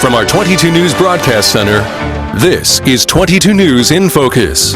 From our 22 News Broadcast Center, this is 22 News in Focus.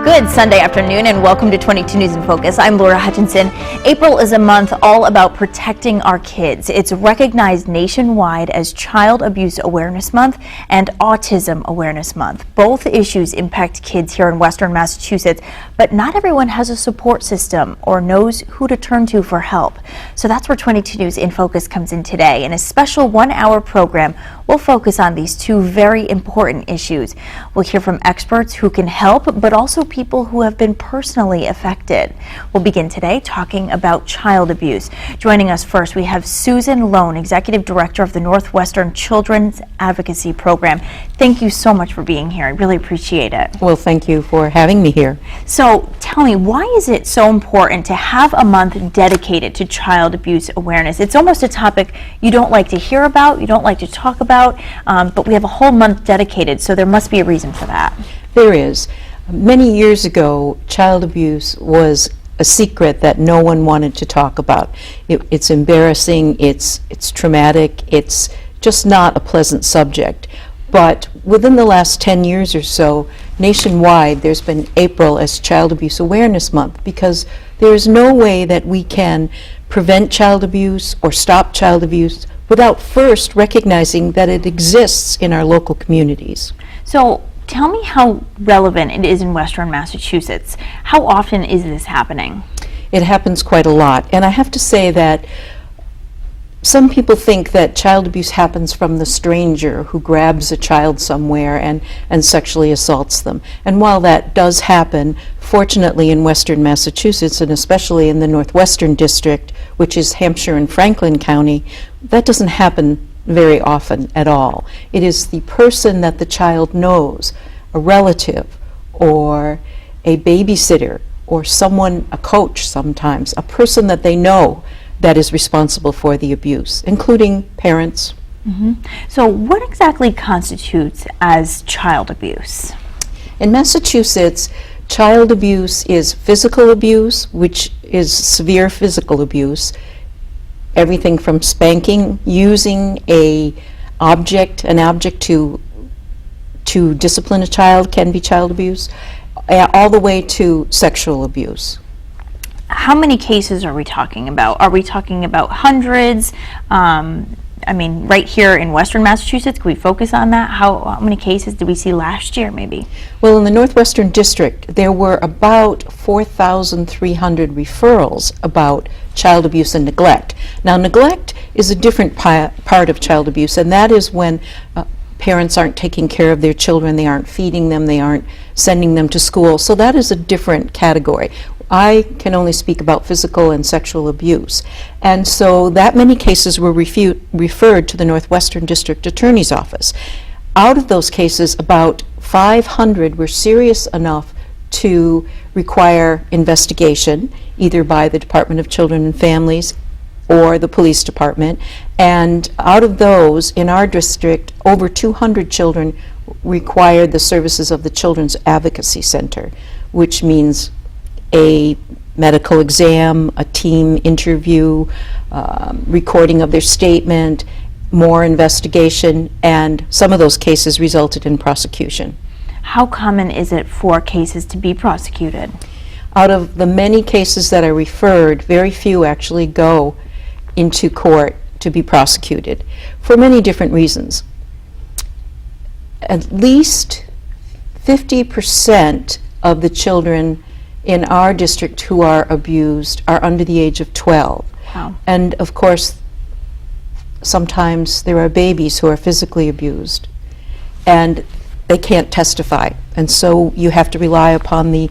Good Sunday afternoon and welcome to 22 News in Focus. I'm Laura Hutchinson. April is a month all about protecting our kids. It's recognized nationwide as Child Abuse Awareness Month and Autism Awareness Month. Both issues impact kids here in Western Massachusetts, but not everyone has a support system or knows who to turn to for help. So that's where 22 News in Focus comes in today. In a special one-hour program, we'll focus on these two very important issues. We'll hear from experts who can help, but also people who have been personally affected. We'll begin today talking about child abuse. Joining us first, we have Susan Lone, Executive Director of the Northwestern Children's Advocacy Program. Thank you so much for being here. I really appreciate it. Well, thank you for having me here. So tell me, why is it so important to have a month dedicated to child abuse awareness? It's almost a topic you don't like to hear about, you don't like to talk about, but we have a whole month dedicated, so there must be a reason for that. There is. Many years ago, child abuse was a secret that no one wanted to talk about. It's embarrassing, it's traumatic, it's just not a pleasant subject. But within the last 10 years or so, nationwide, there's been April as Child Abuse Awareness Month, because there is no way that we can prevent child abuse or stop child abuse without first recognizing that it exists in our local communities. So tell me how relevant it is in Western Massachusetts. How often is this happening? It happens quite a lot, and I have to say that some people think that child abuse happens from the stranger who grabs a child somewhere and sexually assaults them. And while that does happen, fortunately in Western Massachusetts, and especially in the Northwestern District, which is Hampshire and Franklin County, that doesn't happen very often at all. It is the person that the child knows, a relative or a babysitter or someone, a coach sometimes, a person that they know that is responsible for the abuse, including parents. So what exactly constitutes as child abuse? In Massachusetts, child abuse is physical abuse, which is severe physical abuse. Everything from spanking, using an object to discipline a child can be child abuse, all the way to sexual abuse. How many cases are we talking about? Are we talking about hundreds? I mean, right here in Western Massachusetts, can we focus on that? How many cases did we see last year, maybe? Well, in the Northwestern District, there were about 4,300 referrals about child abuse and neglect. Now, neglect is a different part of child abuse, and that is when parents aren't taking care of their children, they aren't feeding them, they aren't sending them to school. So that is a different category. I can only speak about physical and sexual abuse. And so that many cases were referred to the Northwestern District Attorney's Office. Out of those cases, about 500 were serious enough to require investigation, either by the Department of Children and Families or the police department. And out of those, in our district, over 200 children required the services of the Children's Advocacy Center, which means a medical exam, a team interview, recording of their statement, more investigation, and some of those cases resulted in prosecution. How common is it for cases to be prosecuted? Out of the many cases that are referred, very few actually go into court to be prosecuted for many different reasons. At least 50% of the children in our district who are abused are under the age of 12. Wow. And of course, sometimes there are babies who are physically abused and they can't testify. And so you have to rely upon the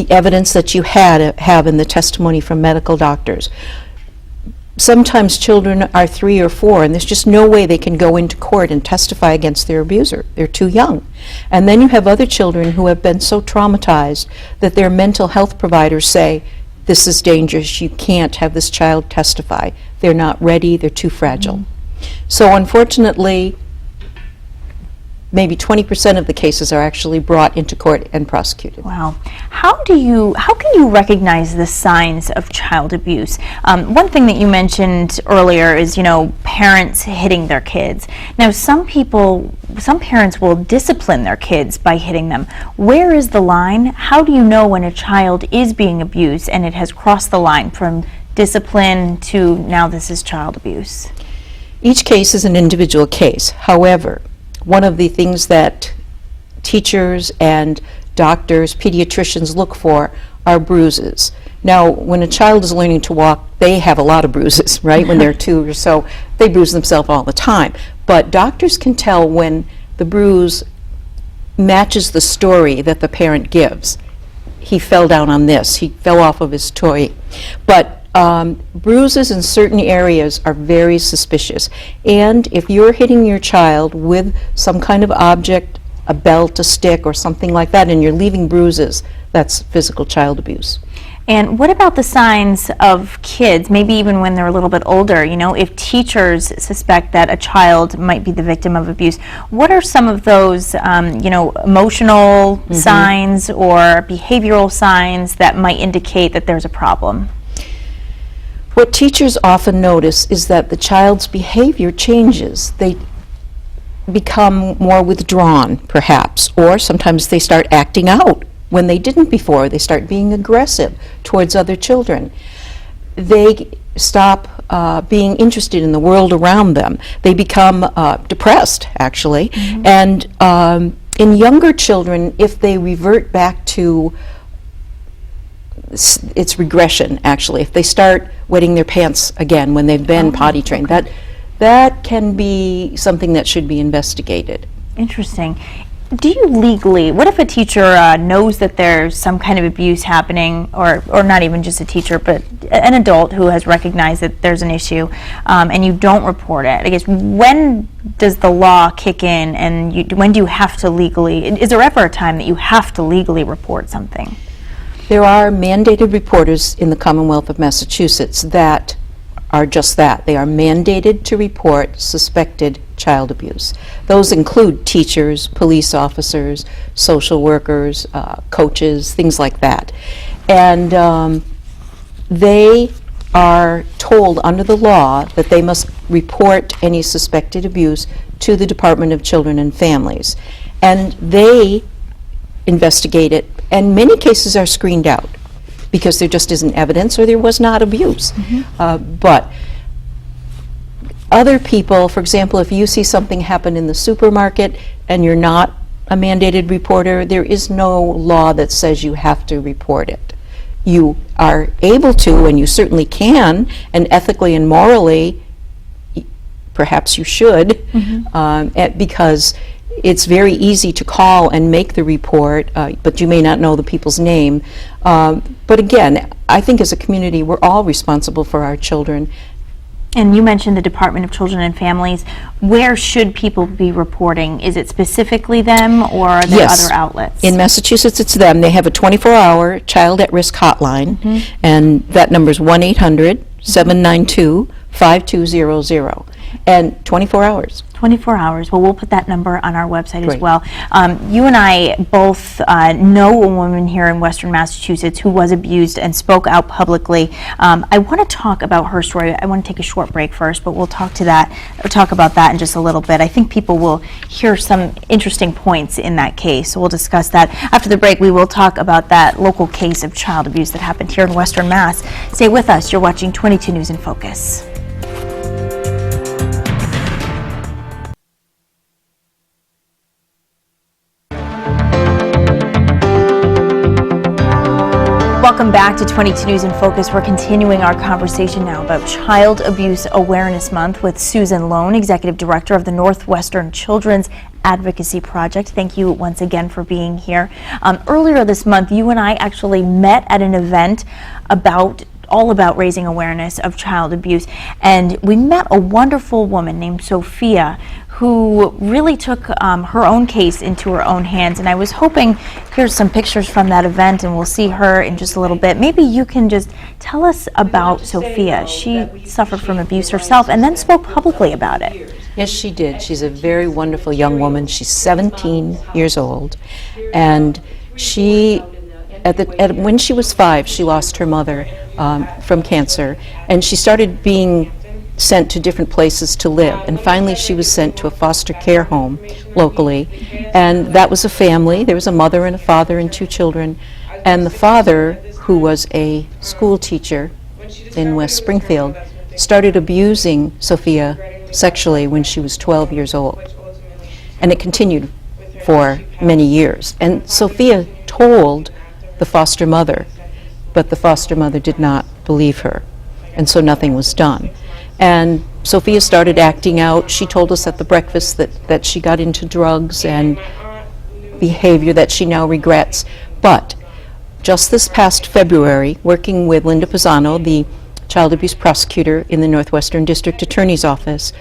evidence that you have in the testimony from medical doctors. Sometimes children are 3 or 4 and there's just no way they can go into court and testify against their abuser. They're too young. And then you have other children who have been so traumatized that their mental health providers say, this is dangerous, you can't have this child testify. They're not ready, they're too fragile. So unfortunately, maybe 20% of the cases are actually brought into court and prosecuted. Wow. How can you recognize the signs of child abuse? One thing that you mentioned earlier is, parents hitting their kids. Now, some parents will discipline their kids by hitting them. Where is the line? How do you know when a child is being abused and it has crossed the line from discipline to now this is child abuse? Each case is an individual case. However, one of the things that teachers and doctors, pediatricians look for are bruises. Now, when a child is learning to walk, they have a lot of bruises, right? When they're 2 or so, they bruise themselves all the time. But doctors can tell when the bruise matches the story that the parent gives. He fell down on this, he fell off of his toy. But bruises in certain areas are very suspicious. And if you're hitting your child with some kind of object, a belt, a stick, or something like that, and you're leaving bruises, that's physical child abuse. And what about the signs of kids, maybe even when they're a little bit older? You know, if teachers suspect that a child might be the victim of abuse, what are some of those, emotional signs or behavioral signs that might indicate that there's a problem? What teachers often notice is that the child's behavior changes. They become more withdrawn, perhaps, or sometimes they start acting out when they didn't before. They start being aggressive towards other children. They stop being interested in the world around them. They become depressed, actually. And in younger children, if they revert back to it's regression, actually. If they start wetting their pants again when they've been potty trained, that can be something that should be investigated. Interesting. Do you legally, what if a teacher knows that there's some kind of abuse happening, or not even just a teacher, but an adult who has recognized that there's an issue, and you don't report it? I guess, when does the law kick in, and when do you have to legally, is there ever a time that you have to legally report something? There are mandated reporters in the Commonwealth of Massachusetts that are just that. They are mandated to report suspected child abuse. Those include teachers, police officers, social workers, coaches, things like that. And they are told under the law that they must report any suspected abuse to the Department of Children and Families. And they investigate it, and many cases are screened out because there just isn't evidence or there was not abuse. But other people, for example, if you see something happen in the supermarket and you're not a mandated reporter, there is no law that says you have to report it. You are able to, and you certainly can, and ethically and morally, perhaps you should, because it's very easy to call and make the report, but you may not know the people's name. But again, I think as a community, we're all responsible for our children. And you mentioned the Department of Children and Families. Where should people be reporting? Is it specifically them, or are there other outlets? In Massachusetts, it's them. They have a 24-hour child at risk hotline, and that number is 1-800-792-5200. And 24 hours. 24 hours. Well, we'll put that number on our website as well. You and I both know a woman here in Western Massachusetts who was abused and spoke out publicly. I want to talk about her story. I want to take a short break first, but we'll talk about that in just a little bit. I think people will hear some interesting points in that case, so we'll discuss that. After the break, we will talk about that local case of child abuse that happened here in Western Mass. Stay with us. You're watching 22 News in Focus. Welcome back to 22 News in Focus. We're continuing our conversation now about Child Abuse Awareness Month with Susan Lone, Executive Director of the Northwestern Children's Advocacy Project. Thank you once again for being here. Earlier this month, you and I actually met at an event all about raising awareness of child abuse, and we met a wonderful woman named Sophia who really took her own case into her own hands. And I was hoping, here's some pictures from that event, and we'll see her in just a little bit. Maybe you can just tell us about Sophia. She suffered from abuse herself and then spoke publicly about it. Yes, she did. She's a very wonderful young woman. She's 17 years old, and she, when she was 5, she lost her mother from cancer, and she started being sent to different places to live. And finally she was sent to a foster care home locally. And that was a family. There was a mother and a father and 2 children. And the father, who was a school teacher in West Springfield, started abusing Sophia sexually when she was 12 years old. And it continued for many years. And Sophia told the foster mother, but the foster mother did not believe her. And so nothing was done. And Sophia started acting out. She told us at the breakfast that she got into drugs and behavior that she now regrets. But just this past February, working with Linda Pisano, the child abuse prosecutor in the Northwestern District Attorney's Office,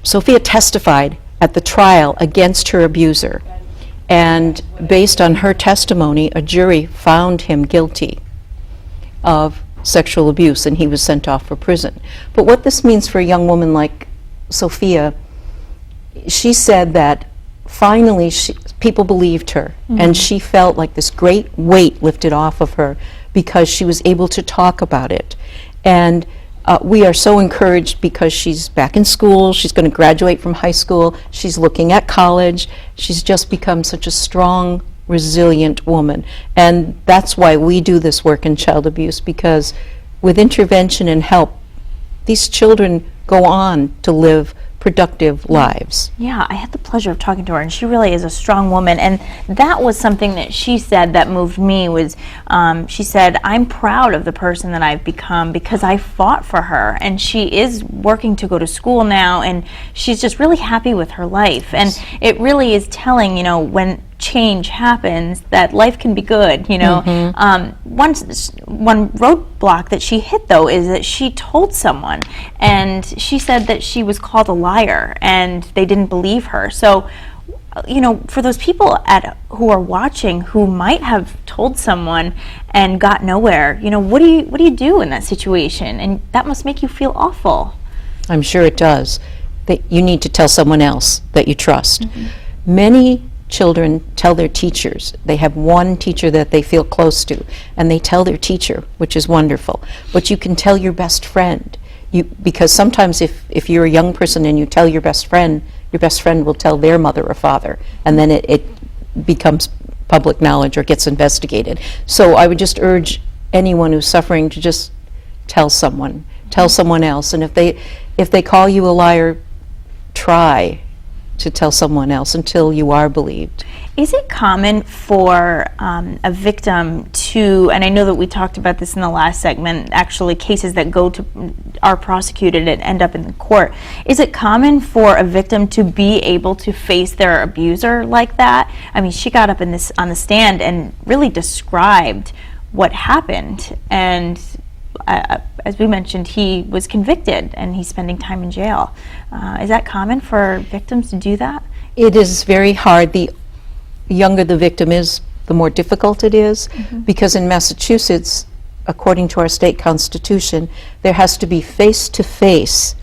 Sophia testified at the trial against her abuser. And based on her testimony, a jury found him guilty of sexual abuse, and he was sent off for prison. But what this means for a young woman like Sophia, she said that finally people believed her, and she felt like this great weight lifted off of her because she was able to talk about it. And we are so encouraged because she's back in school, she's going to graduate from high school, she's looking at college, she's just become such a strong, resilient woman. And that's why we do this work in child abuse, because with intervention and help, these children go on to live productive lives. Yeah, I had the pleasure of talking to her, and she really is a strong woman. And that was something that she said that moved me was, she said, I'm proud of the person that I've become because I fought for her. And she is working to go to school now, and she's just really happy with her life. And it really is telling, you know, when change happens, that life can be good, you know. One roadblock that she hit, though, is that she told someone, and she said that she was called a liar, and they didn't believe her. So, you know, for those people who are watching who might have told someone and got nowhere, you know, what do you do in that situation? And that must make you feel awful. I'm sure it does. That you need to tell someone else that you trust. Many children tell their teachers. They have one teacher that they feel close to, and they tell their teacher, which is wonderful. But you can tell your best friend, because sometimes if you're a young person and you tell your best friend will tell their mother or father, and then it becomes public knowledge or gets investigated. So I would just urge anyone who's suffering to just tell someone else. And if they call you a liar, try to tell someone else until you are believed. Is it common for a victim to, and I know that we talked about this in the last segment, actually cases that are prosecuted and end up in the court, is it common for a victim to be able to face their abuser like that? I mean, she got up on the stand and really described what happened, and as we mentioned, he was convicted and he's spending time in jail. Is that common for victims to do that? It is very hard. The younger the victim is, the more difficult it is, because in Massachusetts, according to our state constitution, there has to be face-to-face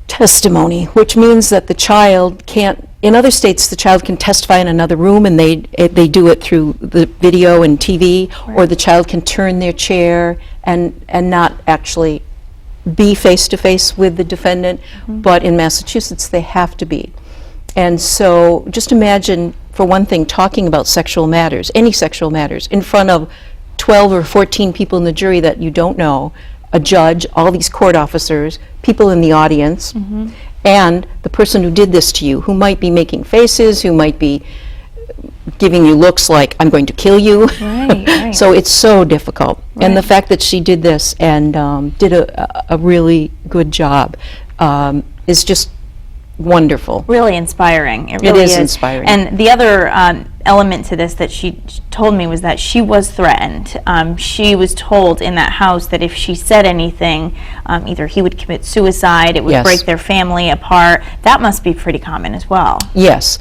testimony, which means that the child can't, in other states the child can testify in another room, and they do it through the video and TV, or the child can turn their chair and not actually be face-to-face with the defendant, but in Massachusetts they have to be. And so just imagine, for one thing, talking about sexual matters, any sexual matters, in front of 12 or 14 people in the jury that you don't know, a judge, all these court officers, people in the audience, and the person who did this to you, who might be making faces, who might be giving you looks like, I'm going to kill you. Right. So it's so difficult. Right. And the fact that she did this and did a really good job is just wonderful. Really inspiring. It really is inspiring. And the other element to this that she told me was that she was threatened. She was told in that house that if she said anything, either he would commit suicide, it would break their family apart. That must be pretty common as well. Yes.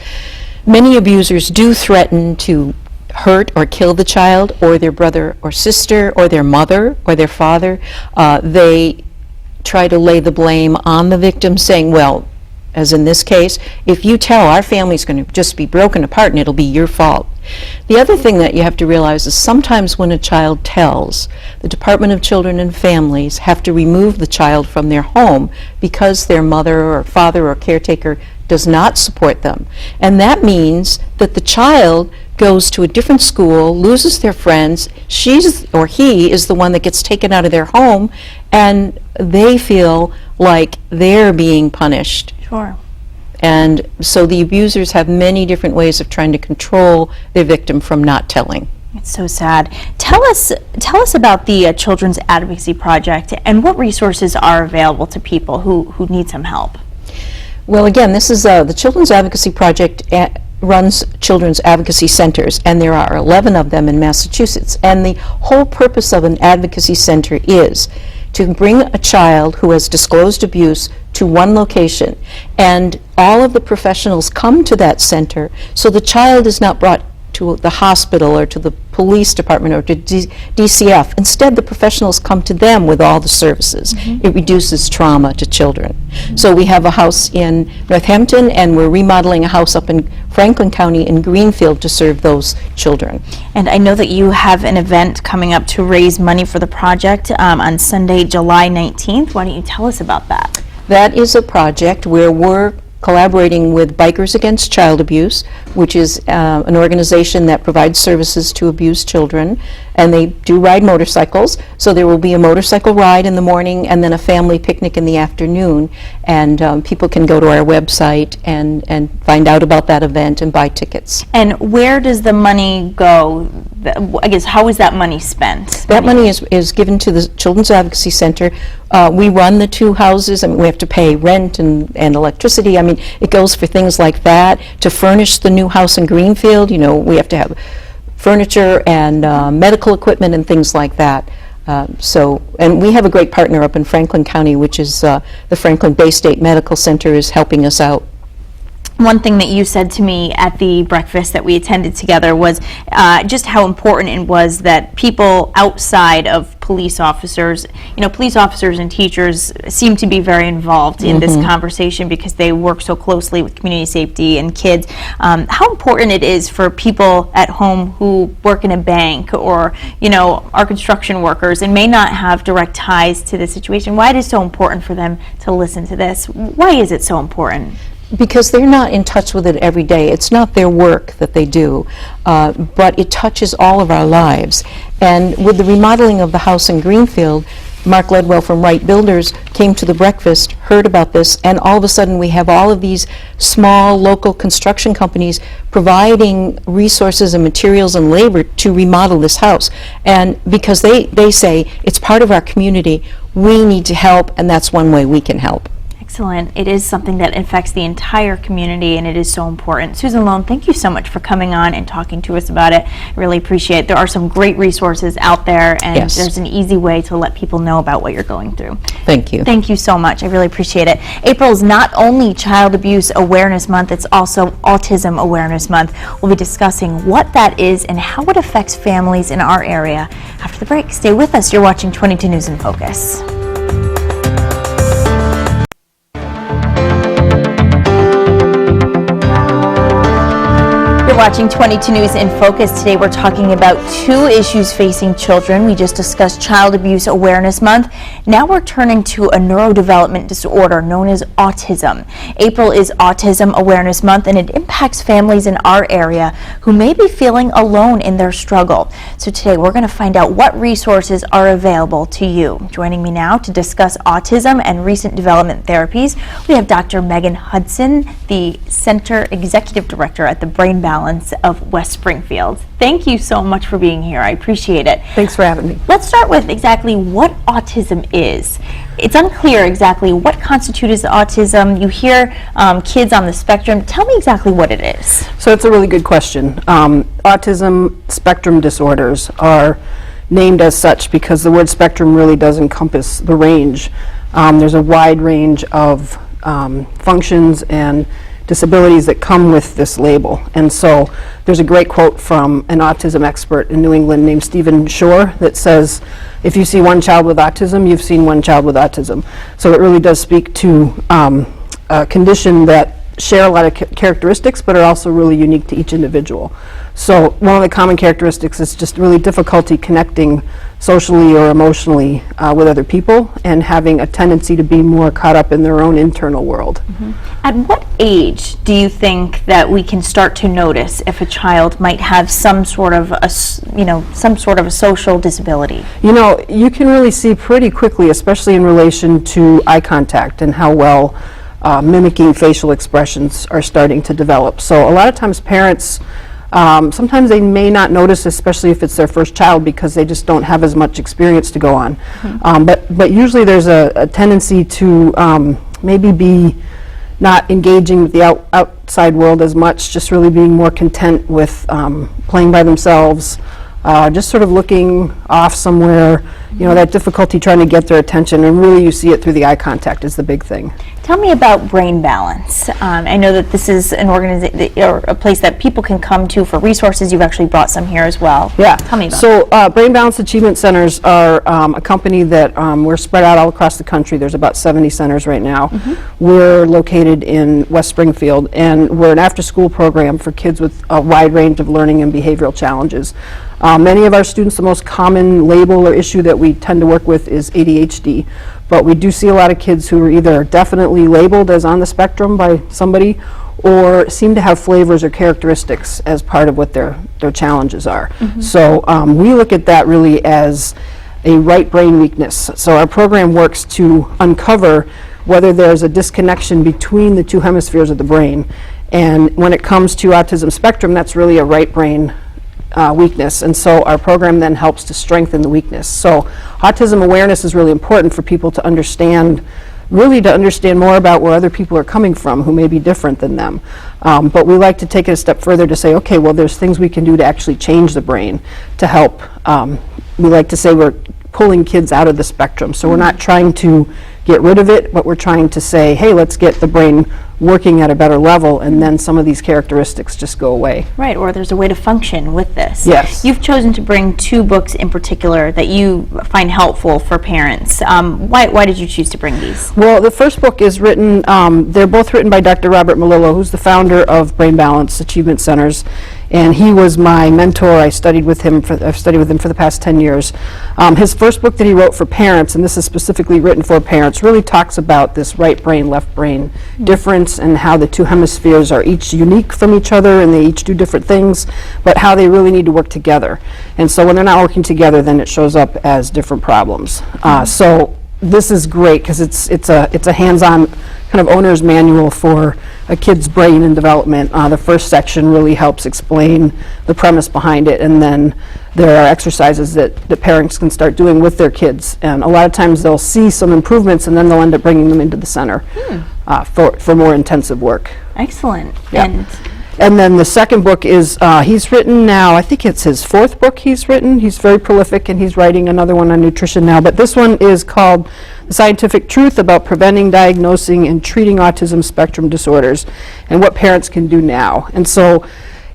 Many abusers do threaten to hurt or kill the child, or their brother or sister, or their mother or their father. They try to lay the blame on the victim, saying, well, as in this case, if you tell our family's going to just be broken apart and it'll be your fault. The other thing that you have to realize is sometimes when a child tells, the Department of Children and Families have to remove the child from their home because their mother or father or caretaker does not support them. And that means that the child goes to a different school, loses their friends, she's or he is the one that gets taken out of their home, and they feel like they're being punished. Sure. And so the abusers have many different ways of trying to control their victim from not telling. It's so sad. Tell us about the Children's Advocacy Project and what resources are available to people who need some help. Well, again, this is the Children's Advocacy Project runs children's advocacy centers, and there are 11 of them in Massachusetts. And the whole purpose of an advocacy center is to bring a child who has disclosed abuse to one location, and all of the professionals come to that center, so the child is not brought to the hospital or to the police department or to DCF. Instead, the professionals come to them with all the services. It reduces trauma to children. So we have a house in Northampton, and we're remodeling a house up in Franklin County in Greenfield to serve those children. And I know that you have an event coming up to raise money for the project on Sunday, July 19th. Why don't you tell us about that? That is a project where we're collaborating with Bikers Against Child Abuse, which is an organization that provides services to abused children, and they do ride motorcycles. So there will be a motorcycle ride in the morning and then a family picnic in the afternoon, and people can go to our website and find out about that event and buy tickets. And where does the money go? I guess, how is that money spent? That money is given to the Children's Advocacy Center. We run the two houses, and we have to pay rent and electricity. I mean, it goes for things like that. To furnish the new house in Greenfield, you know, we have to have furniture and medical equipment and things like that. And we have a great partner up in Franklin County, which is the Franklin Bay State Medical Center is helping us out. One thing that you said to me at the breakfast that we attended together was just how important it was that people outside of police officers, police officers and teachers seem to be very involved in this conversation because they work so closely with community safety and kids. How important it is for people at home who work in a bank or, are construction workers and may not have direct ties to the situation. Why it is so important for them to listen to this? Why is it so important? Because they're not in touch with it every day. It's not their work that they do, but it touches all of our lives. And with the remodeling of the house in Greenfield, Mark Ledwell from Wright Builders came to the breakfast, heard about this, and all of a sudden we have all of these small local construction companies providing resources and materials and labor to remodel this house. And because they say it's part of our community, we need to help, and that's one way we can help. Excellent. It is something that affects the entire community, and it is so important. Susan Lone, thank you so much for coming on and talking to us about it. I really appreciate it. There are some great resources out there, and Yes. There's an easy way to let people know about what you're going through. Thank you. Thank you so much. I really appreciate it. April is not only Child Abuse Awareness Month, it's also Autism Awareness Month. We'll be discussing what that is and how it affects families in our area after the break. Stay with us. You're watching 22 News in Focus. Watching 22 News in Focus. Today we're talking about two issues facing children. We just discussed Child Abuse Awareness Month. Now we're turning to a neurodevelopment disorder known as autism. April is Autism Awareness Month, and it impacts families in our area who may be feeling alone in their struggle. So today we're going to find out what resources are available to you. Joining me now to discuss autism and recent development therapies, we have Dr. Megan Hudson, the Center Executive Director at the Brain Balance of West Springfield. Thank you so much for being here. I appreciate it. Thanks for having me. Let's start with exactly what autism is. It's unclear exactly what constitutes autism. You hear kids on the spectrum. Tell me exactly what it is. So it's a really good question. Autism spectrum disorders are named as such because the word spectrum really does encompass the range. There's a wide range of functions and disabilities that come with this label. And so there's a great quote from an autism expert in New England named Stephen Shore that says, if you see one child with autism, you've seen one child with autism. So it really does speak to a condition that share a lot of characteristics, but are also really unique to each individual. So one of the common characteristics is just really difficulty connecting socially or emotionally with other people, and having a tendency to be more caught up in their own internal world. At what age do you think that we can start to notice if a child might have some sort of a social disability? You know, you can really see pretty quickly, especially in relation to eye contact and how well mimicking facial expressions are starting to develop. So a lot of times parents, sometimes they may not notice, especially if it's their first child, because they just don't have as much experience to go on. But usually there's a tendency to maybe be not engaging with the outside world as much, just really being more content with playing by themselves, just sort of looking off somewhere, you know, that difficulty trying to get their attention, and really you see it through the eye contact is the big thing. Tell me about Brain Balance. I know that this is an organization or a place that people can come to for resources. You've actually brought some here as well. Yeah. Tell me about So Brain Balance Achievement Centers are a company that we're spread out all across the country. There's about 70 centers right now. We're located in West Springfield, and we're an after-school program for kids with a wide range of learning and behavioral challenges. Many of our students, the most common label or issue that we tend to work with is ADHD, but we do see a lot of kids who are either definitely labeled as on the spectrum by somebody, or seem to have flavors or characteristics as part of what their challenges are. So we look at that really as a right brain weakness. So our program works to uncover whether there's a disconnection between the two hemispheres of the brain. And when it comes to autism spectrum, that's really a right brain weakness, and so our program then helps to strengthen the weakness. So autism awareness is really important for people to understand, really to understand more about where other people are coming from who may be different than them. But we like to take it a step further to say, okay, well, there's things we can do to actually change the brain to help. We like to say we're pulling kids out of the spectrum. So we're not trying to get rid of it, but we're trying to say, hey, let's get the brain working at a better level, and then some of these characteristics just go away. Right, or there's a way to function with this. Yes. You've chosen to bring two books in particular that you find helpful for parents. Why did you choose to bring these? Well, the first book is written, they're both written by Dr. Robert Melillo, who's the founder of Brain Balance Achievement Centers, and he was my mentor. I've studied with him for the past 10 years. His first book that he wrote for parents, and this is specifically written for parents, really talks about this right brain, left brain difference, and how the two hemispheres are each unique from each other, and they each do different things, but how they really need to work together. And so when they're not working together, then it shows up as different problems. So this is great because it's a hands-on kind of owner's manual for a kid's brain and development. The first section really helps explain the premise behind it, and then there are exercises that the parents can start doing with their kids. And a lot of times they'll see some improvements, and then they'll end up bringing them into the center for more intensive work. Excellent. Yeah. And then the second book is, he's written now, I think it's his fourth book he's written. He's very prolific, and he's writing another one on nutrition now. But this one is called The Scientific Truth About Preventing, Diagnosing, and Treating Autism Spectrum Disorders, and What Parents Can Do Now. And so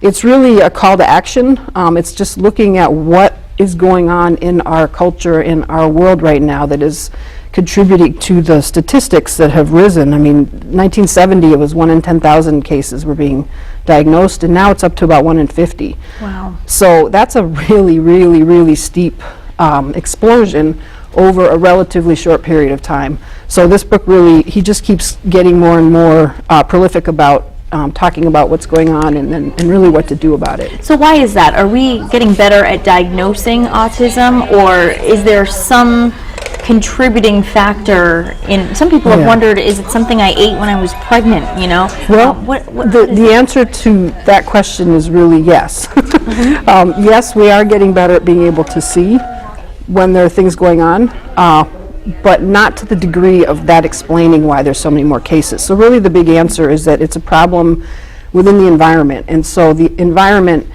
it's really a call to action. It's just looking at what is going on in our culture, in our world right now, that is contributing to the statistics that have risen. I mean, 1970 it was 1 in 10,000 cases were being diagnosed, and now it's up to about 1 in 50. Wow. So that's a really, really, really steep explosion over a relatively short period of time. So this book really, he just keeps getting more and more prolific about talking about what's going on, and really what to do about it. So why is that? Are we getting better at diagnosing autism, or is there some contributing factor in, some people have wondered, is it something I ate when I was pregnant, you know? Well, the answer to that question is really yes. Yes, we are getting better at being able to see when there are things going on, but not to the degree of that explaining why there's so many more cases. So really the big answer is that it's a problem within the environment, and so the environment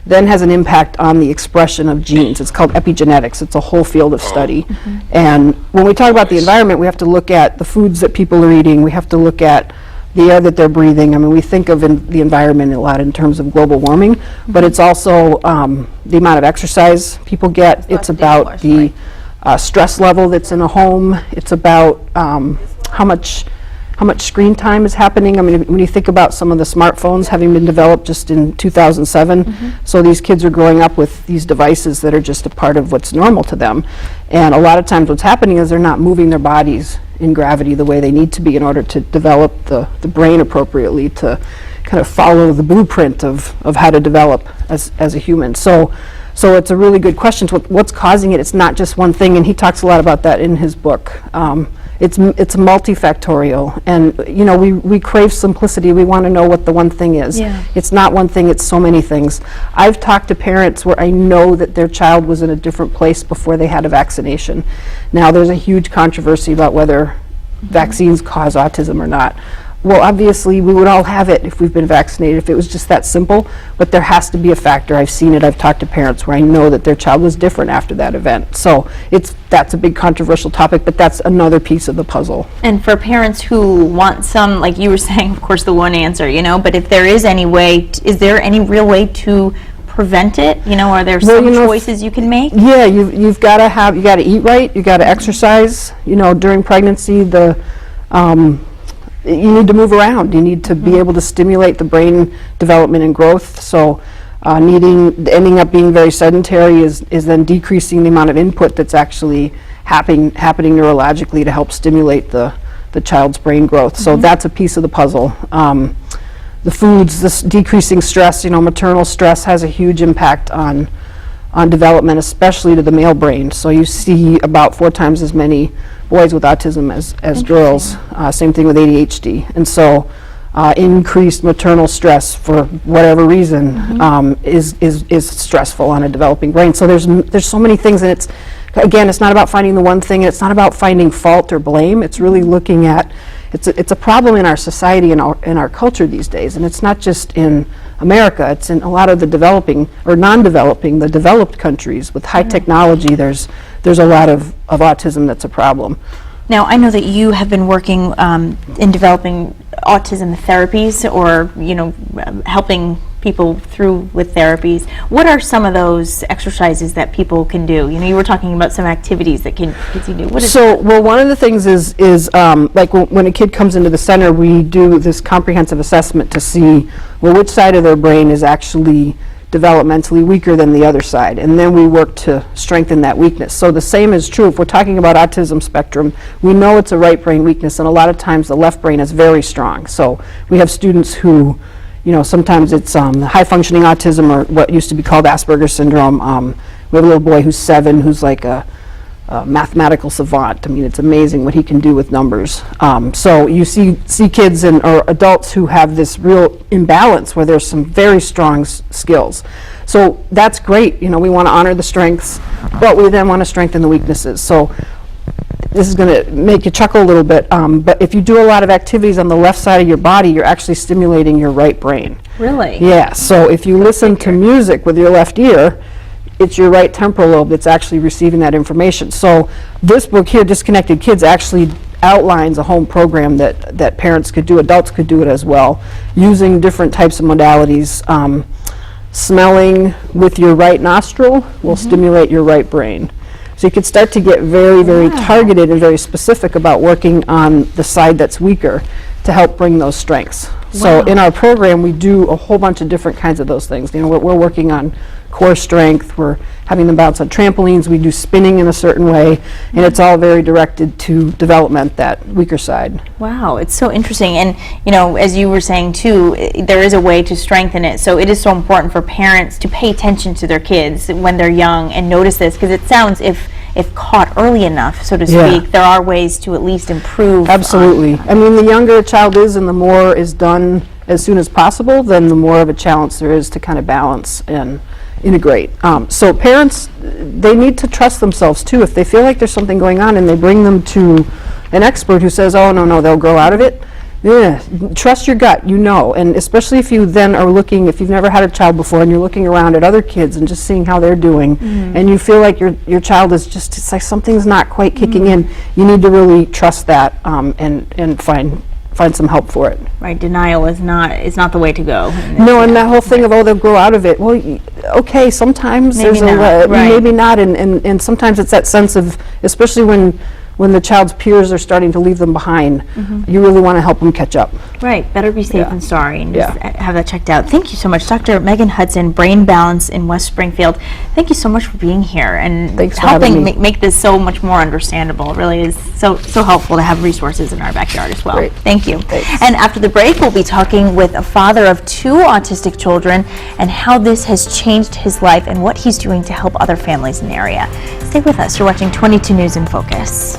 then has an impact on the expression of genes. It's called epigenetics. It's a whole field of study. And when we talk about the environment, we have to look at the foods that people are eating. We have to look at the air that they're breathing. I mean, we think of the environment a lot in terms of global warming, but it's also the amount of exercise people get. It's about the stress level that's in a home. It's about how much how much screen time is happening. I mean, when you think about some of the smartphones having been developed just in 2007, so these kids are growing up with these devices that are just a part of what's normal to them. And a lot of times what's happening is they're not moving their bodies in gravity the way they need to be in order to develop the brain appropriately to kind of follow the blueprint of how to develop as a human. So it's a really good question. What's causing it? It's not just one thing, and he talks a lot about that in his book. It's multifactorial, and we crave simplicity. We want to know what the one thing is. Yeah. It's not one thing, it's so many things. I've talked to parents where I know that their child was in a different place before they had a vaccination. Now, there's a huge controversy about whether vaccines cause autism or not. Well, obviously, we would all have it if we've been vaccinated, if it was just that simple, but there has to be a factor. I've seen it, I've talked to parents where I know that their child was different after that event. So that's a big controversial topic, but that's another piece of the puzzle. And for parents who want some, like you were saying, of course, the one answer, but if there is any way, is there any real way to prevent it? Are there some choices you can make? Yeah, you got to eat right, you got to exercise. During pregnancy, you need to move around. You need to be able to stimulate the brain development and growth. So ending up being very sedentary is then decreasing the amount of input that's actually happening neurologically to help stimulate the child's brain growth. So that's a piece of the puzzle. The foods, this decreasing stress, maternal stress has a huge impact on development, especially to the male brain. So you see about 4 times as many boys with autism as girls. Same thing with ADHD. And so increased maternal stress for whatever reason is stressful on a developing brain. So there's so many things, and it's not about finding the one thing, and it's not about finding fault or blame. It's really looking at it's a problem in our society and in our culture these days, and it's not just in America. It's in a lot of the developing or non-developing, the developed countries with high technology. There's a lot of autism that's a problem. Now, I know that you have been working in developing autism therapies, or helping people through with therapies. What are some of those exercises that people can do? You were talking about some activities that kids can do. Well, one of the things is like when a kid comes into the center, we do this comprehensive assessment to see, which side of their brain is actually developmentally weaker than the other side, and then we work to strengthen that weakness. So the same is true if we're talking about autism spectrum. We know it's a right brain weakness, and a lot of times the left brain is very strong. So we have students who, sometimes it's high functioning autism, or what used to be called Asperger's syndrome. We have a little boy who's 7 who's like a mathematical savant. I mean, it's amazing what he can do with numbers. So you see kids or adults who have this real imbalance where there's some very strong skills. So that's great. We want to honor the strengths, but we then want to strengthen the weaknesses. So this is going to make you chuckle a little bit, but if you do a lot of activities on the left side of your body, you're actually stimulating your right brain. Really? Yeah, so if you listen to music with your left ear, it's your right temporal lobe that's actually receiving that information. So this book here, Disconnected Kids, actually outlines a home program that parents could do, adults could do it as well, using different types of modalities. Smelling with your right nostril will stimulate your right brain. So you could start to get very, very targeted and very specific about working on the side that's weaker to help bring those strengths. So in our program, we do a whole bunch of different kinds of those things. We're working on core strength, we're having them bounce on trampolines, we do spinning in a certain way, and it's all very directed to development, that weaker side. Wow, it's so interesting. And as you were saying too, there is a way to strengthen it. So it is so important for parents to pay attention to their kids when they're young and notice this, because it sounds, if caught early enough, so to speak, there are ways to at least improve. Absolutely. I mean, the younger a child is and the more is done as soon as possible, then the more of a challenge there is to kind of balance and integrate. So parents, they need to trust themselves too. If they feel like there's something going on and they bring them to an expert who says, oh, no, they'll grow out of it, trust your gut, and especially if you then are looking, if you've never had a child before and you're looking around at other kids and just seeing how they're doing, and you feel like your child is just, it's like something's not quite kicking in, you need to really trust that and find some help for it. Right, denial is not the way to go. No, and that whole thing of, they'll grow out of it. Well, okay, sometimes maybe there's not, maybe not, and sometimes it's that sense of, especially when when the child's peers are starting to leave them behind, you really want to help them catch up. Right, better be safe than sorry, and just Yeah. have that checked out. Thank you so much, Dr. Megan Hudson, Brain Balance in West Springfield. Thank you so much for being here and Thanks for helping having me. make this so much more understandable. It really is so helpful to have resources in our backyard as well. Great. Thank you. Thanks. And after the break, we'll be talking with a father of 2 autistic children and how this has changed his life and what he's doing to help other families in the area. Stay with us. You're watching 22 News in Focus.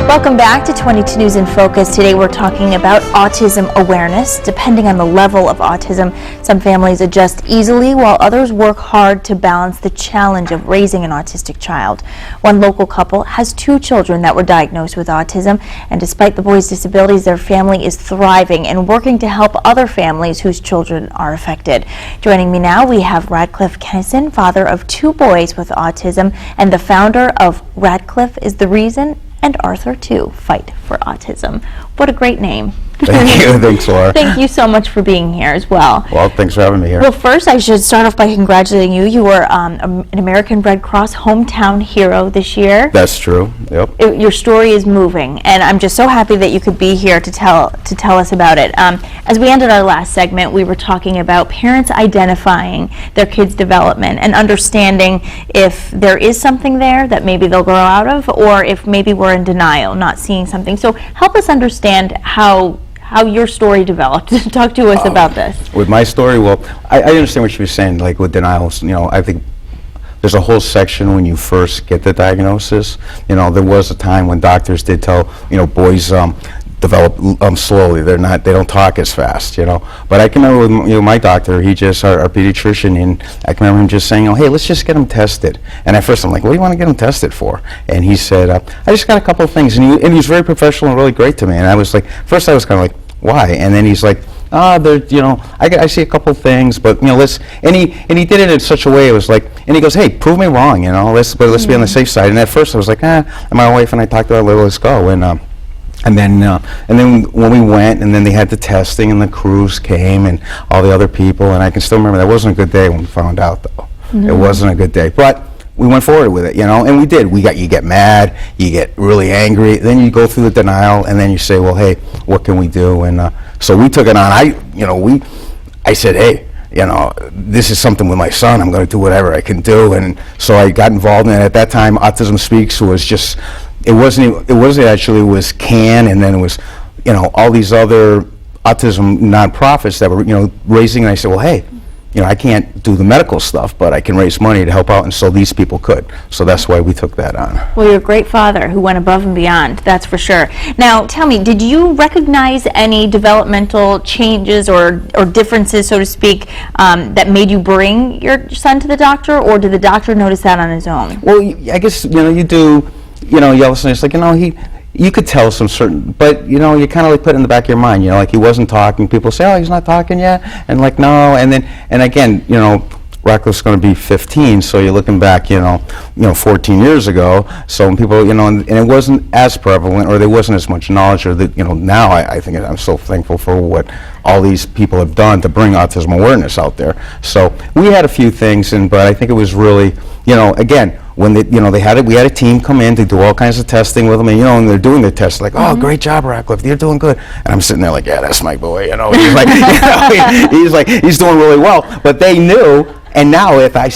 Welcome back to 22 News in Focus. Today we're talking about autism awareness. Depending on the level of autism, some families adjust easily while others work hard to balance the challenge of raising an autistic child. One local couple has 2 children that were diagnosed with autism, and despite the boys' disabilities, their family is thriving and working to help other families whose children are affected. Joining me now, we have Radcliffe Kennison, father of 2 boys with autism and the founder of Radcliffe is the Reason and Arthur too, Fight for Autism. What a great name. Thank you. Thanks, Laura. Thank you so much for being here as well. Well, thanks for having me here. Well, first I should start off by congratulating you. You were an American Red Cross hometown hero this year. That's true. Yep. Your story is moving, and I'm just so happy that you could be here to tell us about it. As we ended our last segment, we were talking about parents identifying their kids' development and understanding if there is something there that maybe they'll grow out of, or if maybe we're in denial, not seeing something. So help us understand how your story developed. Talk to us about this. With my story, well, I understand what you were saying, like with denials. You know, I think there's a whole section when you first get the diagnosis. You know, there was a time when doctors did tell, you know, boys develop slowly. They don't talk as fast, you know. But I can remember with my doctor, he just, our pediatrician, and I can remember him just saying, oh, hey, let's just get him tested. And at first I'm like, what do you want to get him tested for? And he said, I just got a couple of things. And he was very professional and really great to me. And I was like, first I was kind of like, why? And then he's like, you know, I see a couple of things, but you know, and he did it in such a way. It was like, and he goes, hey, prove me wrong, you know, let's be on the safe side. And at first I was like, and my wife and I talked about, let's go. And then when we went, and then they had the testing, and the crews came, and all the other people, and I can still remember that wasn't a good day when we found out, though. It wasn't a good day, but we went forward with it, you know, and we did. You get mad, you get really angry, then you go through the denial, and then you say, well, hey, what can we do? And so we took it on. I said, hey, you know, this is something with my son. I'm going to do whatever I can do, and so I got involved in it. At that time, Autism Speaks was just. It wasn't actually, it was CAN, and then it was, you know, all these other autism nonprofits that were, you know, raising, and I said, well, hey, you know, I can't do the medical stuff, but I can raise money to help out, and so these people could. So that's why we took that on. Well, you're a great father who went above and beyond, that's for sure. Now, tell me, did you recognize any developmental changes or differences, so to speak, that made you bring your son to the doctor, or did the doctor notice that on his own? Well, I guess, you know, you do. You know, you all of a sudden, it's like, you know, you could tell some certain, but, you know, you kind of like put it in the back of your mind, you know, like he wasn't talking. People say, oh, he's not talking yet, and like, no, and again, you know, Radcliffe's going to be 15, so you're looking back, you know, 14 years ago, so when people, you know, and it wasn't as prevalent, or there wasn't as much knowledge, or that, you know, now I think I'm so thankful for what all these people have done to bring autism awareness out there. So we had a few things, but I think it was really, you know, again, when we had a team come in to do all kinds of testing with them, and you know, and they're doing their tests, like, oh, great job, Radcliffe, you're doing good. And I'm sitting there like, yeah, that's my boy, you know. He's like, he's doing really well. But they knew, and now if I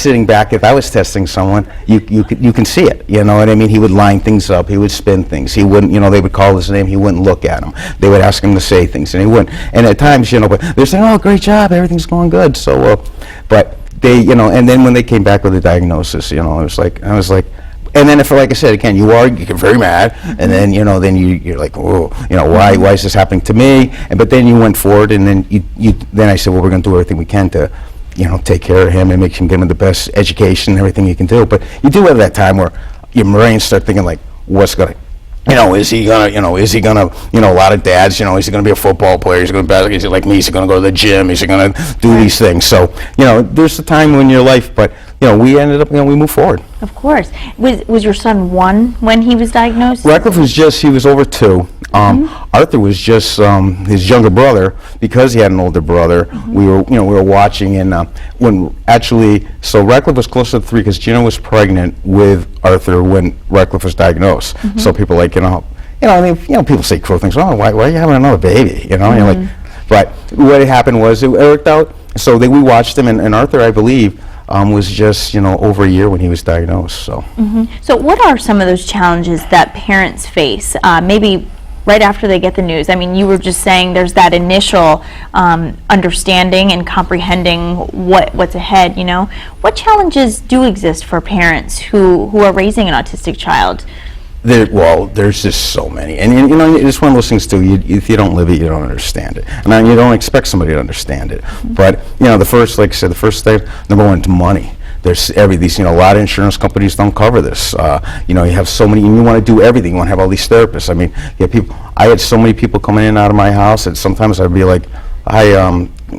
was testing someone, you can see it, you know what I mean? He would line things up, he would spin things, he wouldn't, you know, they would call his name, he wouldn't look at them. They would ask him to say things, and he wouldn't. And at times, you know, but they're saying, oh, great job, everything's going good. So, but they, you know, and then when they came back with the diagnosis, you know, I was like, and then if, like I said, again, you get very mad, and then, you know, then you're like, oh, you know, why is this happening to me? But then you went forward, and then then I said, well, we're going to do everything we can to, you know, take care of him and make him give him the best education and everything you can do. But you do have that time where your brain start thinking like, what's going to, you know, is he gonna, you know, a lot of dads, you know, is he gonna be a football player? Is he gonna be, is he like me? Is he gonna go to the gym? Is he gonna do these things? So, you know, there's a time in your life, but we ended up, we moved forward. Of course. Was your son 1 when he was diagnosed? Radcliffe he was over 2. Arthur was just his younger brother, because he had an older brother. We were watching, and so Radcliffe was closer to 3 because Gina was pregnant with Arthur when Radcliffe was diagnosed. So people people say cruel things. Oh, why are you having another baby? You're like, but what happened was it worked out. So we watched him, and Arthur, I believe, was just over a year when he was diagnosed. So. So what are some of those challenges that parents face? Maybe right after they get the news. I mean, you were just saying there's that initial understanding and comprehending what's ahead. What challenges do exist for parents who are raising an autistic child? There's just so many, and it's one of those things too. If you don't live it, you don't understand it, and you don't expect somebody to understand it. But the first thing, number one, is money. There's these, a lot of insurance companies don't cover this. You have so many, and you want to do everything. You want to have all these therapists. I mean, I had so many people coming in and out of my house, and sometimes I'd be like,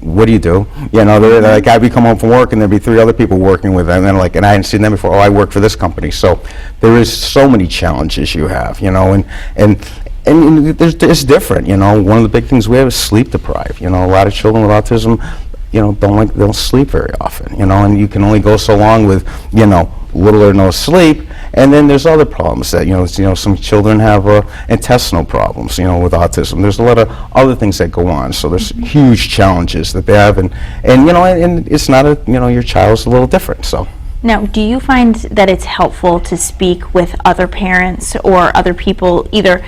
what do you do? They're like, I'd be come home from work and there'd be 3 other people working with them, and and I hadn't seen them before. Oh, I work for this company. So there is so many challenges you have, and it's different. One of the big things we have is sleep deprived. A lot of children with autism, don't sleep very often. And you can only go so long with little or no sleep. And then there's other problems that, some children have intestinal problems, with autism. There's a lot of other things that go on. So there's huge challenges that they have. And it's not your child's a little different, so. Now, do you find that it's helpful to speak with other parents or other people, either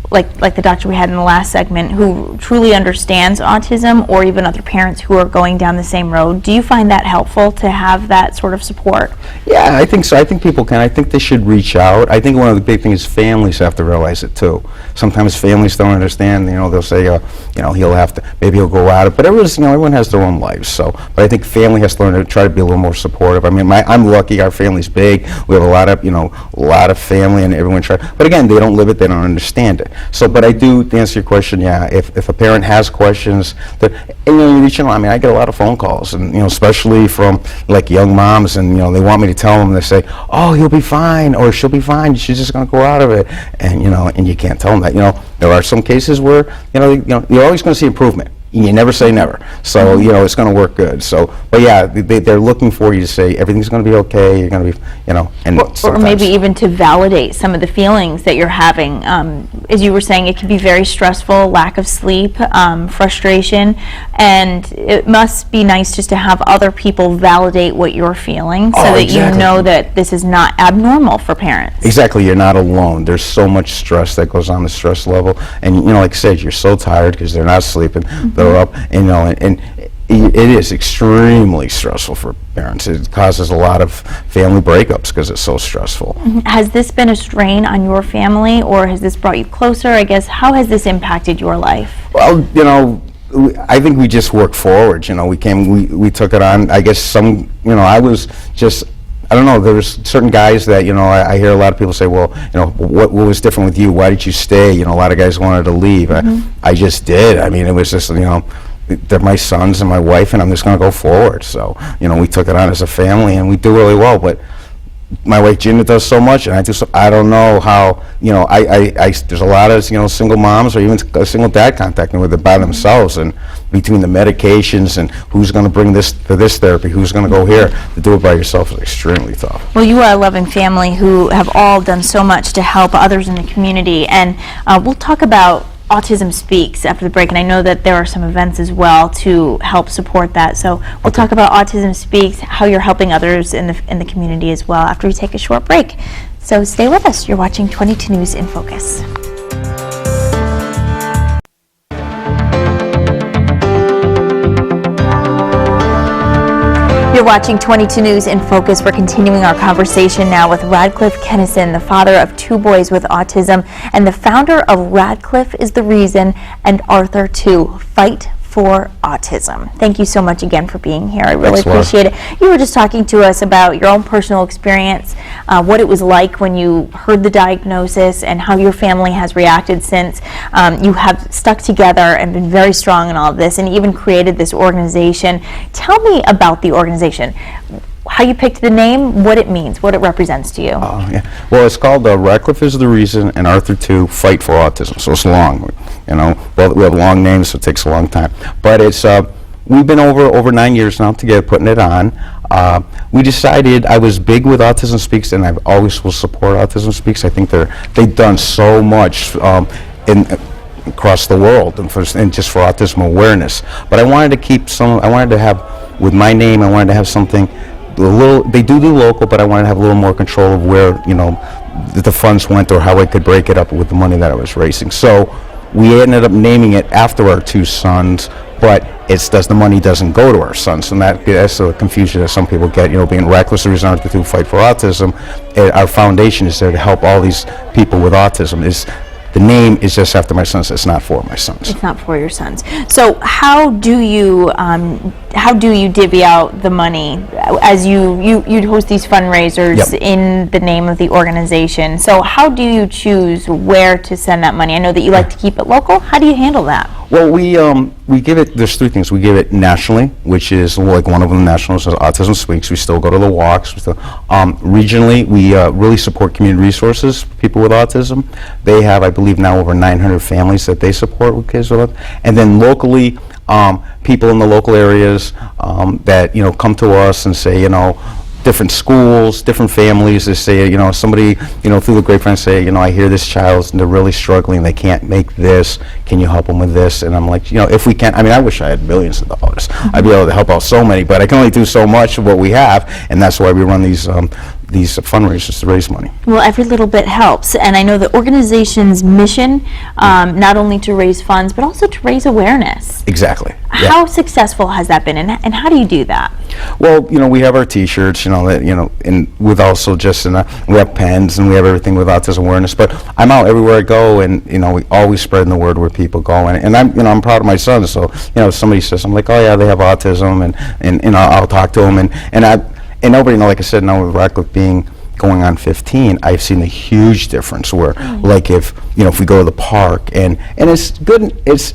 like the doctor we had in the last segment, who truly understands autism, or even other parents who are going down the same road? Do you find that helpful to have that sort of support? Yeah, I think so. I think people can. I think they should reach out. I think one of the big things is families have to realize it too. Sometimes families don't understand. They'll say, maybe he'll go out. But everyone has their own lives. So, but I think family has to learn to try to be a little more supportive. I mean, I'm lucky. Our family's big. We have a lot of family, and everyone tries. But again, they don't live it. They don't understand it. So, but I do, to answer your question, yeah, if a parent has questions, I get a lot of phone calls, and, especially from, young moms, and, they want me to tell them, they say, oh, he'll be fine, or she'll be fine, she's just going to grow out of it, and, and you can't tell them that. There are some cases where, you're always going to see improvement. You never say never. So, it's going to work good. So, but yeah, they're looking for you to say everything's going to be okay, you're going to be, and or maybe even to validate some of the feelings that you're having. As you were saying, it can be very stressful, lack of sleep, frustration, and it must be nice just to have other people validate what you're feeling so that you know that this is not abnormal for parents. Exactly, you're not alone. There's so much stress that goes on the stress level, and like I said, you're so tired because they're not sleeping. They're up, and it is extremely stressful for parents. It causes a lot of family breakups because it's so stressful. Has this been a strain on your family, or has this brought you closer? I guess, how has this impacted your life? Well, I think we just worked forward. We took it on. I guess I was just, I don't know, there was certain guys that, I hear a lot of people say, well, what was different with you? Why did you stay? A lot of guys wanted to leave. I just did. I mean, it was just, they're my sons and my wife, and I'm just going to go forward. So, we took it on as a family, and we do really well. But my wife Gina does so much, and I do so. I don't know how. There's a lot of single moms, or even a single dad contacting with it by themselves, and between the medications and who's going to bring this to this therapy, who's going to go here, to do it by yourself is extremely tough. Well, you are a loving family who have all done so much to help others in the community, and we'll talk about Autism Speaks after the break, and I know that there are some events as well to help support that. So we'll talk about Autism Speaks, how you're helping others in the community as well after we take a short break. So stay with us. You're watching 22 News in Focus. You're watching 22 News in Focus. We're continuing our conversation now with Radcliffe Kennison, the father of 2 boys with autism and the founder of Radcliffe is the Reason and Arthur Too, Fight for Autism. Thank you so much again for being here. I really appreciate it. You were just talking to us about your own personal experience, what it was like when you heard the diagnosis, and how your family has reacted since. You have stuck together and been very strong in all of this, and even created this organization. Tell me about the organization. how you picked the name, what it means, what it represents to you. Yeah. Well, it's called Radcliffe is the Reason and Arthur II Fight for Autism. So it's long, you know. Well, we have long names, so it takes a long time. But it's we've been over 9 years now together putting it on. We decided, I was big with Autism Speaks, and I always will support Autism Speaks. I think they've done so much across the world and just for autism awareness. But I wanted to keep I wanted to have, with my name, I wanted to have something a little, they do local, but I wanted to have a little more control of where, you know, the funds went or how I could break it up with the money that I was raising. So we ended up naming it after our 2 sons, but the money doesn't go to our sons, and that's the confusion that some people get. You know, being Radcliffe is the Reason to Fight for Autism, our foundation is there to help all these people with autism. The name is just after my sons. It's not for my sons. It's not for your sons. So how do you divvy out the money as you host these fundraisers in the name of the organization? So how do you choose where to send that money? I know that you like to keep it local. How do you handle that? Well, we give it, there's 3 things. We give it nationally, which is like one of them national, is Autism Speaks. We still go to the walks. Regionally, we really support community resources for people with autism. They have, I believe, now over 900 families that they support with kids with autism. And then locally, people in the local areas that, you know, come to us and say, you know, different schools, different families, they say, you know, somebody, you know, through the grapevine say, you know, I hear this child's, they're really struggling, they can't make this, can you help them with this? And I'm like, you know, if we can, I mean, I wish I had millions of dollars. I'd be able to help out so many, but I can only do so much of what we have, and that's why we run these fundraisers to raise money. Well, every little bit helps, and I know the organization's mission, not only to raise funds, but also to raise awareness. Exactly. How successful has that been, and how do you do that? Well, you know, we have our T-shirts, you know, that, you know, and with also just, we have pens and we have everything with autism awareness. But I'm out everywhere I go, and you know, we always spreading the word where people go. And I'm, you know, I'm proud of my son. So, you know, if somebody says, I'm like, oh yeah, they have autism, and I'll talk to them, and nobody, you know, like I said, now with Radcliffe going on 15, I've seen a huge difference where, like, if we go to the park, and it's good, it's,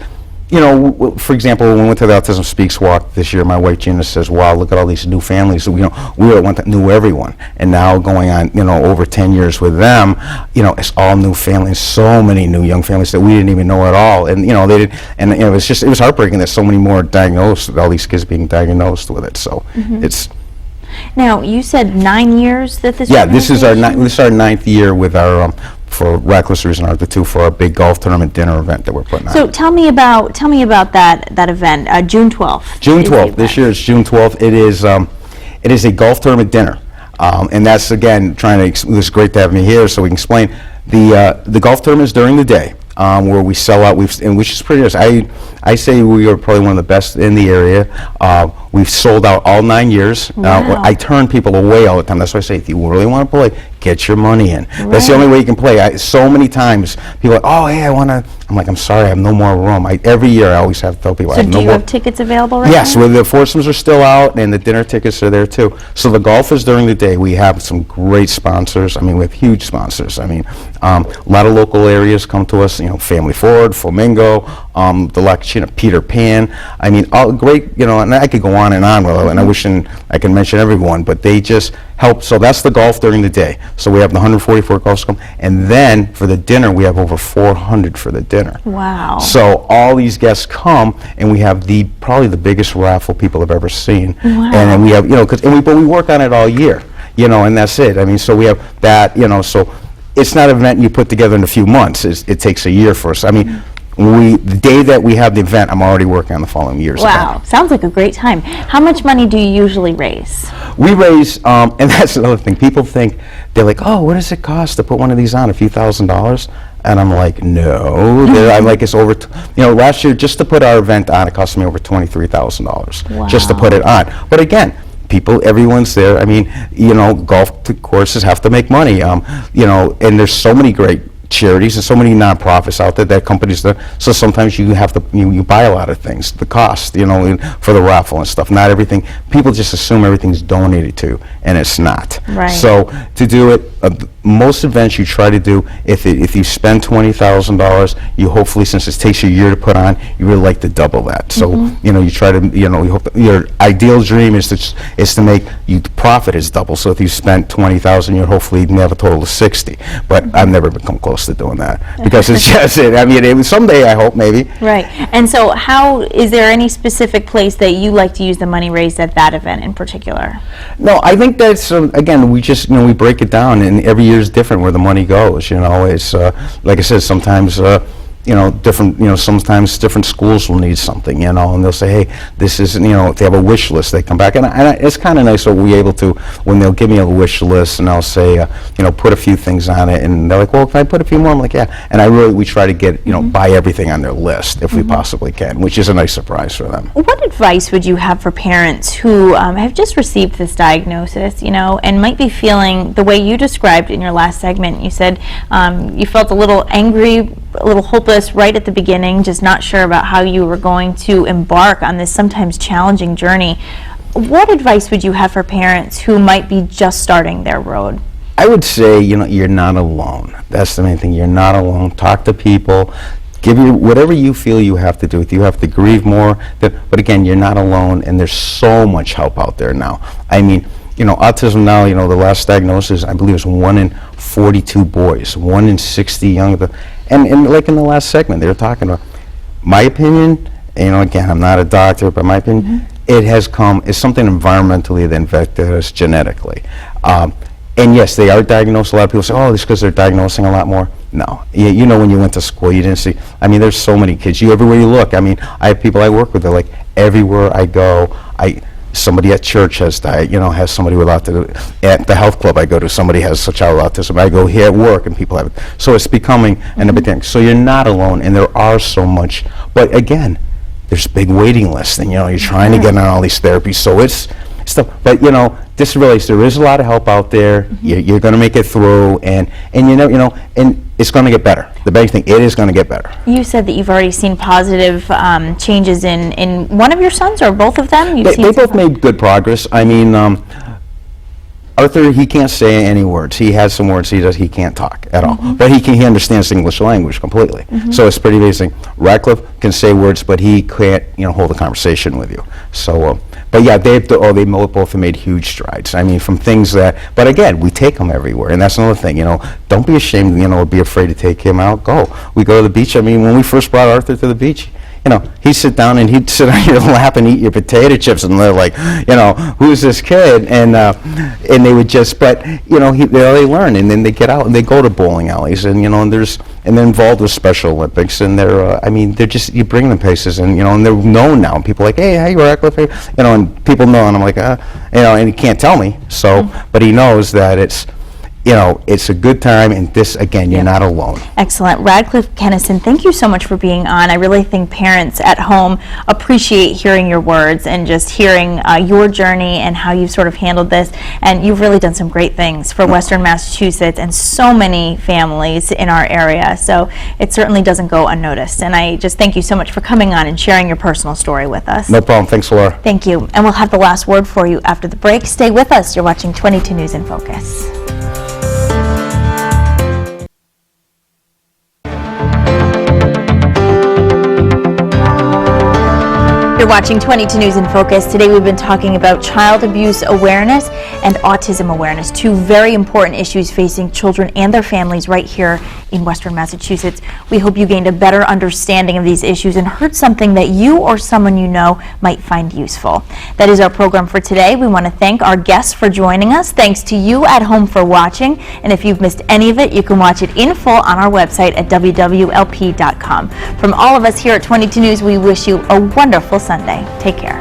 you know, for example, when we went to the Autism Speaks walk this year, my wife Gina says, wow, look at all these new families. So, you know, we were at one that knew everyone, and now going on, you know, over 10 years with them, you know, it's all new families, so many new young families that we didn't even know at all, and, you know, they did, and, you know, it was heartbreaking that so many more diagnosed, all these kids being diagnosed with it, so it's. Now, you said 9 years that this. Yeah, this is our 9th year with our for Radcliffe's Reason Arthur II for our big golf tournament dinner event that we're putting on. So tell me about that event, June 12th. June 12th. This year is June 12th. It is a golf tournament dinner, and that's again it was great to have me here so we can explain. The golf tournament is during the day. Where we sell out, which is pretty nice. I say we are probably one of the best in the area. We've sold out all 9 years. Wow. I turn people away all the time. That's why I say, if you really want to play, get your money in. Right. That's the only way you can play. So many times people are like, oh, hey, I want to. I'm like, I'm sorry, I have no more room. Every year I always have to tell people I have no more. So do you have tickets available right now? Yes, well, the foursomes are still out, and the dinner tickets are there too. So the golf is during the day. We have some great sponsors. I mean, we have huge sponsors. I mean, a lot of local areas come to us. You know, Family Ford, Flamingo, the La Cucina, Peter Pan. I mean, all great. You know, and I could go on, and I wish I could mention everyone, but they just help. So that's the golf during the day. So we have the 144 golfers come, and then for the dinner we have over 400 for the dinner. Wow. So all these guests come, and we have probably the biggest raffle people have ever seen. Wow. And then we have, you know, but we work on it all year, you know, and that's it. I mean, so we have that, you know, so it's not an event you put together in a few months. It takes a year for us. I mean, the day that we have the event, I'm already working on the following year's Wow, event. sounds like a great time. How much money do you usually raise? We raise, and that's another thing. People think, they're like, oh, what does it cost to put one of these on? A few $1,000s? And I'm like, no. I'm like, it's over, you know, last year, just to put our event on, it cost me over $23,000 just to put it on. But again, everyone's there. I mean, you know, golf courses have to make money, you know, and there's so many great charities and so many nonprofits out there that companies that, so sometimes you have to you buy a lot of things, the cost, you know, for the raffle and stuff. Not everything, people just assume everything's donated to, and it's not. Right. So to do it, most events you try to do, if you spend $20,000, you hopefully, since it takes you a year to put on, you really like to double that. So you try to, you hope your ideal dream is to make the profit is double. So if you spent $20,000, you hopefully have a total of 60. But I've never come close to doing that because it's just I mean, someday I hope maybe. Right. And so, is there any specific place that you like to use the money raised at that event in particular? No, I think that's again, we just we break it down, and every year is different where the money goes. It's like I said, sometimes different, sometimes different schools will need something, and they'll say, hey, this isn't, if they have a wish list, they come back, and it's kind of nice that we're able to, when they'll give me a wish list, and I'll say, put a few things on it, and they're like, well, can I put a few more? I'm like, yeah, and we try to get, buy everything on their list if we possibly can, which is a nice surprise for them. What advice would you have for parents who have just received this diagnosis, and might be feeling the way you described in your last segment? You said you felt a little angry, a little hopeless right at the beginning, just not sure about how you were going to embark on this sometimes challenging journey. What advice would you have for parents who might be just starting their road? I would say, you're not alone. That's the main thing. You're not alone. Talk to people. Give you whatever you feel you have to do. If you have to grieve more, but again, you're not alone, and there's so much help out there now. I mean, autism now, the last diagnosis, I believe, is 1 in 42 boys, 1 in 60 young. And like in the last segment, they were talking about, my opinion, again, I'm not a doctor, but my opinion, it's something environmentally that infected us genetically. And yes, they are diagnosed. A lot of people say, oh, it's because they're diagnosing a lot more. No. When you went to school, you didn't see, there's so many kids. Everywhere you look, I have people I work with, they're like, everywhere I go, somebody at church has somebody with autism. At the health club I go to, somebody has a child with autism. I go here at work, and people have it. So it's becoming an epidemic. So you're not alone, and there are so much. But again, there's big waiting lists, and you're trying to get on all these therapies. So it's stuff. But just realize there is a lot of help out there. You're going to make it through, and and it's going to get better. The big thing, it is going to get better. You said that you've already seen positive changes in one of your sons, or both of them? They both made good progress. Arthur, he can't say any words. He has some words. He can't talk at all, but he understands English language completely. So it's pretty amazing. Radcliffe can say words, but he can't hold a conversation with you. So, but yeah, they both have made huge strides. From things that, but again, we take them everywhere, and that's another thing. Don't be ashamed. Be afraid to take him out. Go. We go to the beach. When we first brought Arthur to the beach, he'd sit down and he'd sit on your lap and eat your potato chips, and they're like, who's this kid? And they would just, but they learn, and then they get out and they go to bowling alleys, and and they're involved with Special Olympics, and they're just, you bring them places, and and they're known now, and people are like, hey, how you Radcliffe? And people know, and I'm like, and he can't tell me, so, but he knows that it's a good time, and this, again, you're not alone. Excellent. Radcliffe Kennison, thank you so much for being on. I really think parents at home appreciate hearing your words and just hearing your journey and how you've sort of handled this, and you've really done some great things for Western Massachusetts and so many families in our area, so it certainly doesn't go unnoticed, and I just thank you so much for coming on and sharing your personal story with us. No problem. Thanks, Laura. Thank you, and we'll have the last word for you after the break. Stay with us. You're watching 22 News in Focus. You're watching 22 News in Focus. Today we've been talking about child abuse awareness and autism awareness, two very important issues facing children and their families right here in Western Massachusetts. We hope you gained a better understanding of these issues and heard something that you or someone you know might find useful. That is our program for today. We want to thank our guests for joining us. Thanks to you at home for watching. And if you've missed any of it, you can watch it in full on our website at wwlp.com. From all of us here at 22 News, we wish you a wonderful Sunday. Take care.